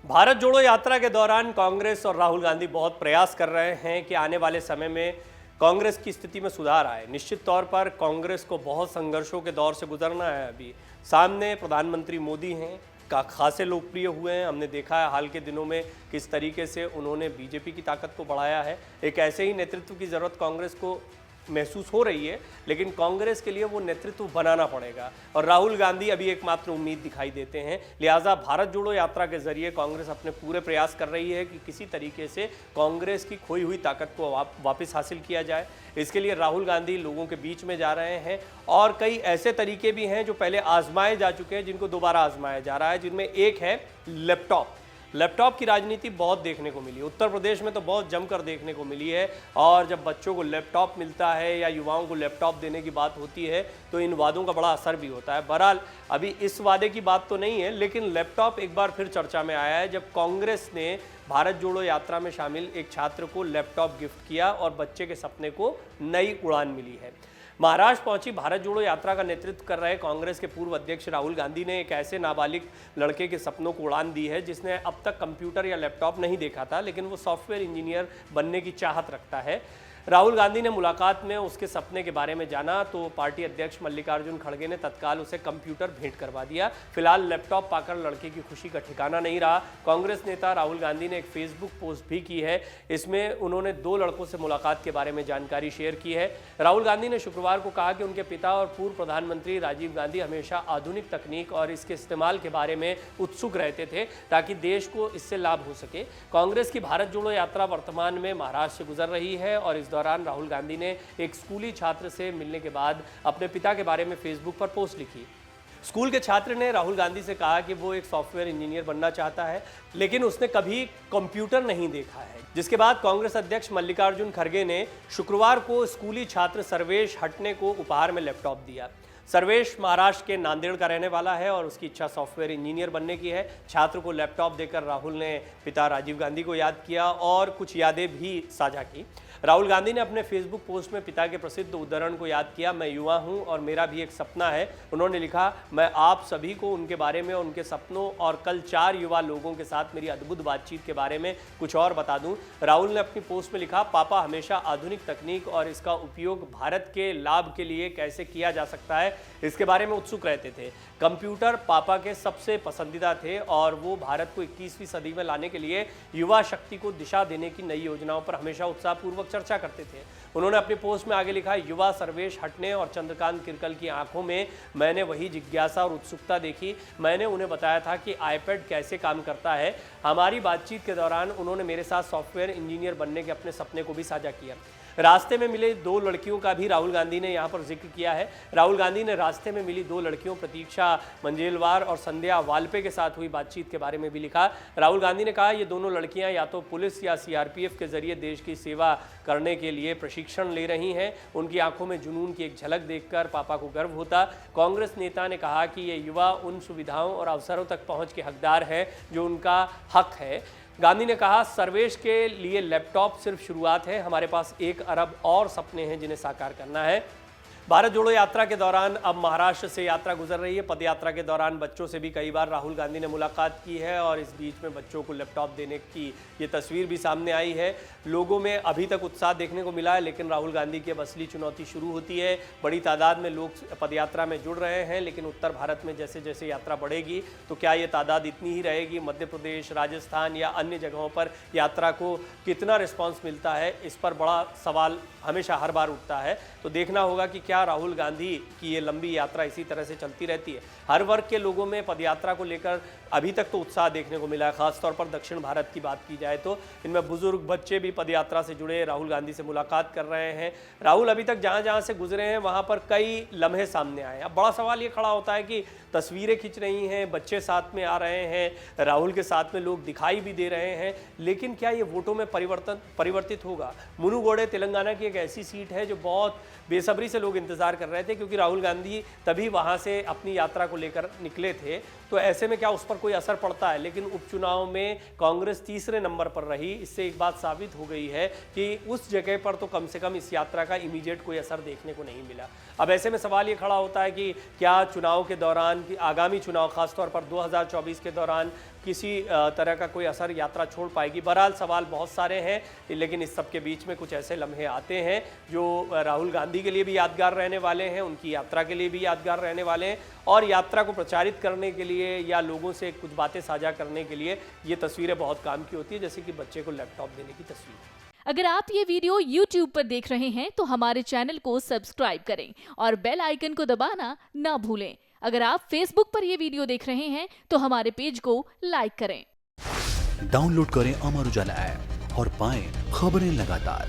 भारत जोड़ो यात्रा के दौरान कांग्रेस और राहुल गांधी बहुत प्रयास कर रहे हैं कि आने वाले समय में कांग्रेस की स्थिति में सुधार आए। निश्चित तौर पर कांग्रेस को बहुत संघर्षों के दौर से गुजरना है। अभी सामने प्रधानमंत्री मोदी हैं, का खासे लोकप्रिय हुए हैं। हमने देखा है हाल के दिनों में किस तरीके से उन्होंने बीजेपी की ताकत को बढ़ाया है। एक ऐसे ही नेतृत्व की ज़रूरत कांग्रेस को महसूस हो रही है, लेकिन कांग्रेस के लिए वो नेतृत्व बनाना पड़ेगा और राहुल गांधी अभी एकमात्र उम्मीद दिखाई देते हैं। लिहाजा भारत जोड़ो यात्रा के जरिए कांग्रेस अपने पूरे प्रयास कर रही है कि किसी तरीके से कांग्रेस की खोई हुई ताकत को वापस हासिल किया जाए। इसके लिए राहुल गांधी लोगों के बीच में जा रहे हैं और कई ऐसे तरीके भी हैं जो पहले आजमाए जा चुके हैं, जिनको दोबारा आजमाया जा रहा है, जिनमें एक है लैपटॉप की राजनीति बहुत देखने को मिली। उत्तर प्रदेश में तो बहुत जमकर देखने को मिली है और जब बच्चों को लैपटॉप मिलता है या युवाओं को लैपटॉप देने की बात होती है तो इन वादों का बड़ा असर भी होता है। बहरहाल अभी इस वादे की बात तो नहीं है, लेकिन लैपटॉप एक बार फिर चर्चा में आया है जब कांग्रेस ने भारत जोड़ो यात्रा में शामिल एक छात्र को लैपटॉप गिफ्ट किया और बच्चे के सपने को नई उड़ान मिली है। महाराष्ट्र पहुंची भारत जोड़ो यात्रा का नेतृत्व कर रहे कांग्रेस के पूर्व अध्यक्ष राहुल गांधी ने एक ऐसे नाबालिग लड़के के सपनों को उड़ान दी है जिसने अब तक कंप्यूटर या लैपटॉप नहीं देखा था, लेकिन वो सॉफ्टवेयर इंजीनियर बनने की चाहत रखता है। राहुल गांधी ने मुलाकात में उसके सपने के बारे में जाना तो पार्टी अध्यक्ष मल्लिकार्जुन खड़गे ने तत्काल उसे कंप्यूटर भेंट करवा दिया। फिलहाल लैपटॉप पाकर लड़के की खुशी का ठिकाना नहीं रहा। कांग्रेस नेता राहुल गांधी ने एक फेसबुक पोस्ट भी की है। इसमें उन्होंने 2 लड़कों से मुलाकात के बारे में जानकारी शेयर की है। राहुल गांधी ने शुक्रवार को कहा कि उनके पिता और पूर्व प्रधानमंत्री राजीव गांधी हमेशा आधुनिक तकनीक और इसके इस्तेमाल के बारे में उत्सुक रहते थे ताकि देश को इससे लाभ हो सके। कांग्रेस की भारत जोड़ो यात्रा वर्तमान में महाराष्ट्र से गुजर रही है और इस दौरान राहुल गांधी ने एक स्कूली छात्र से मिलने के बाद अपने पिता के बारे में फेसबुक पर पोस्ट लिखी। स्कूल के छात्र ने राहुल गांधी से कहा कि वो एक सॉफ्टवेयर इंजीनियर बनना चाहता है, लेकिन उसने कभी कंप्यूटर नहीं देखा है। जिसके बाद कांग्रेस अध्यक्ष मल्लिकार्जुन खड़गे ने शुक्रवार को स्कूली छात्र सर्वेश हटने को उपहार में लैपटॉप दिया। सर्वेश महाराष्ट्र के नांदेड़ का रहने वाला है और उसकी इच्छा सॉफ्टवेयर इंजीनियर बनने की है। छात्र को लैपटॉप देकर राहुल ने पिता राजीव गांधी को याद किया और कुछ यादें भी साझा की। राहुल गांधी ने अपने फेसबुक पोस्ट में पिता के प्रसिद्ध उद्धरण को याद किया, मैं युवा हूं और मेरा भी एक सपना है। उन्होंने लिखा, मैं आप सभी को उनके बारे में, उनके सपनों और कल 4 युवा लोगों के साथ मेरी अद्भुत बातचीत के बारे में कुछ और बता दूं। राहुल ने अपनी पोस्ट में लिखा, पापा हमेशा आधुनिक तकनीक और इसका उपयोग भारत के लाभ के लिए कैसे किया जा सकता है इसके बारे में उत्सुक रहते थे। कंप्यूटर पापा के सबसे पसंदीदा थे और वो भारत को 21वीं सदी में लाने के लिए युवा शक्ति को दिशा देने की नई योजनाओं पर हमेशा उत्साहपूर्वक चर्चा करते थे। उन्होंने अपनी पोस्ट में आगे लिखा, युवा सर्वेश हटने और चंद्रकांत किरकल की आंखों में मैंने वही जिज्ञासा और उत्सुकता देखी। मैंने उन्हें बताया था कि आईपैड कैसे काम करता है। हमारी बातचीत के दौरान उन्होंने मेरे साथ सॉफ्टवेयर इंजीनियर बनने के अपने सपने को भी साझा किया। रास्ते में मिले 2 लड़कियों का भी राहुल गांधी ने यहाँ पर जिक्र किया है। राहुल गांधी ने रास्ते में मिली 2 लड़कियों प्रतीक्षा मंजेलवार और संध्या वालपे के साथ हुई बातचीत के बारे में भी लिखा। राहुल गांधी ने कहा, ये दोनों लड़कियां या तो पुलिस या सीआरपीएफ के जरिए देश की सेवा करने के लिए प्रशिक्षण ले रही हैं। उनकी आंखों में जुनून की एक झलक देखकर पापा को गर्व होता। कांग्रेस नेता ने कहा कि ये युवा उन सुविधाओं और अवसरों तक पहुँच के हकदार हैं जो उनका हक है। गांधी ने कहा, सर्वेश के लिए लैपटॉप सिर्फ शुरुआत है, हमारे पास 1 अरब और सपने हैं जिन्हें साकार करना है। भारत जोड़ो यात्रा के दौरान अब महाराष्ट्र से यात्रा गुजर रही है। पदयात्रा के दौरान बच्चों से भी कई बार राहुल गांधी ने मुलाकात की है और इस बीच में बच्चों को लैपटॉप देने की ये तस्वीर भी सामने आई है। लोगों में अभी तक उत्साह देखने को मिला है, लेकिन राहुल गांधी की अब असली चुनौती शुरू होती है। बड़ी तादाद में लोग पदयात्रा में जुड़ रहे हैं, लेकिन उत्तर भारत में जैसे जैसे यात्रा बढ़ेगी तो क्या ये तादाद इतनी ही रहेगी? मध्य प्रदेश, राजस्थान या अन्य जगहों पर यात्रा को कितना रिस्पॉन्स मिलता है, इस पर बड़ा सवाल हमेशा हर बार उठता है। तो देखना होगा कि क्या राहुल गांधी की ये लंबी यात्रा इसी तरह से चलती रहती है। हर वर्ग के लोगों में पदयात्रा को लेकर अभी तक तो उत्साह देखने को मिला है, खासतौर पर दक्षिण भारत की बात की जाए तो इनमें बुजुर्ग बच्चे भी पदयात्रा से जुड़े राहुल गांधी से मुलाकात कर रहे हैं। राहुल अभी तक जहां जहां से गुजरे हैं वहां पर कई लम्हे सामने आए। अब बड़ा सवाल ये खड़ा होता है कि तस्वीरें खिंच रही हैं, बच्चे साथ में आ रहे हैं, राहुल के साथ में लोग दिखाई भी दे रहे हैं, लेकिन क्या ये वोटों में परिवर्तित होगा? मुनुगोडे तेलंगाना की एक ऐसी सीट है जो बहुत बेसब्री से लोग इंतजार कर रहे थे, क्योंकि राहुल गांधी तभी वहां से अपनी यात्रा को लेकर निकले थे। तो ऐसे में क्या उस पर कोई असर पड़ता है? लेकिन उपचुनाव में कांग्रेस तीसरे नंबर पर रही। इससे एक बात साबित हो गई है कि उस जगह पर तो कम से कम इस यात्रा का इमीडिएट कोई असर देखने को नहीं मिला। अब ऐसे में सवाल ये खड़ा होता है कि क्या चुनाव के दौरान, आगामी चुनाव खासतौर पर 2024 के दौरान किसी तरह का कोई असर यात्रा छोड़ पाएगी। बहरहाल सवाल बहुत सारे हैं, लेकिन इस सब के बीच में कुछ ऐसे लम्हे आते हैं जो राहुल गांधी के लिए भी यादगार रहने वाले हैं, उनकी यात्रा के लिए भी यादगार रहने वाले हैं, और यात्रा को प्रचारित करने के लिए या लोगों से कुछ बातें साझा करने के लिए ये तस्वीरें बहुत काम की होती है, जैसे कि बच्चे को लैपटॉप देने की तस्वीर। अगर आप ये वीडियो YouTube पर देख रहे हैं तो हमारे चैनल को सब्सक्राइब करें और बेल आइकन को दबाना ना भूलें। अगर आप Facebook पर ये वीडियो देख रहे हैं तो हमारे पेज को लाइक करें। डाउनलोड करें अमर उजाला ऐप और पाएं खबरें लगातार।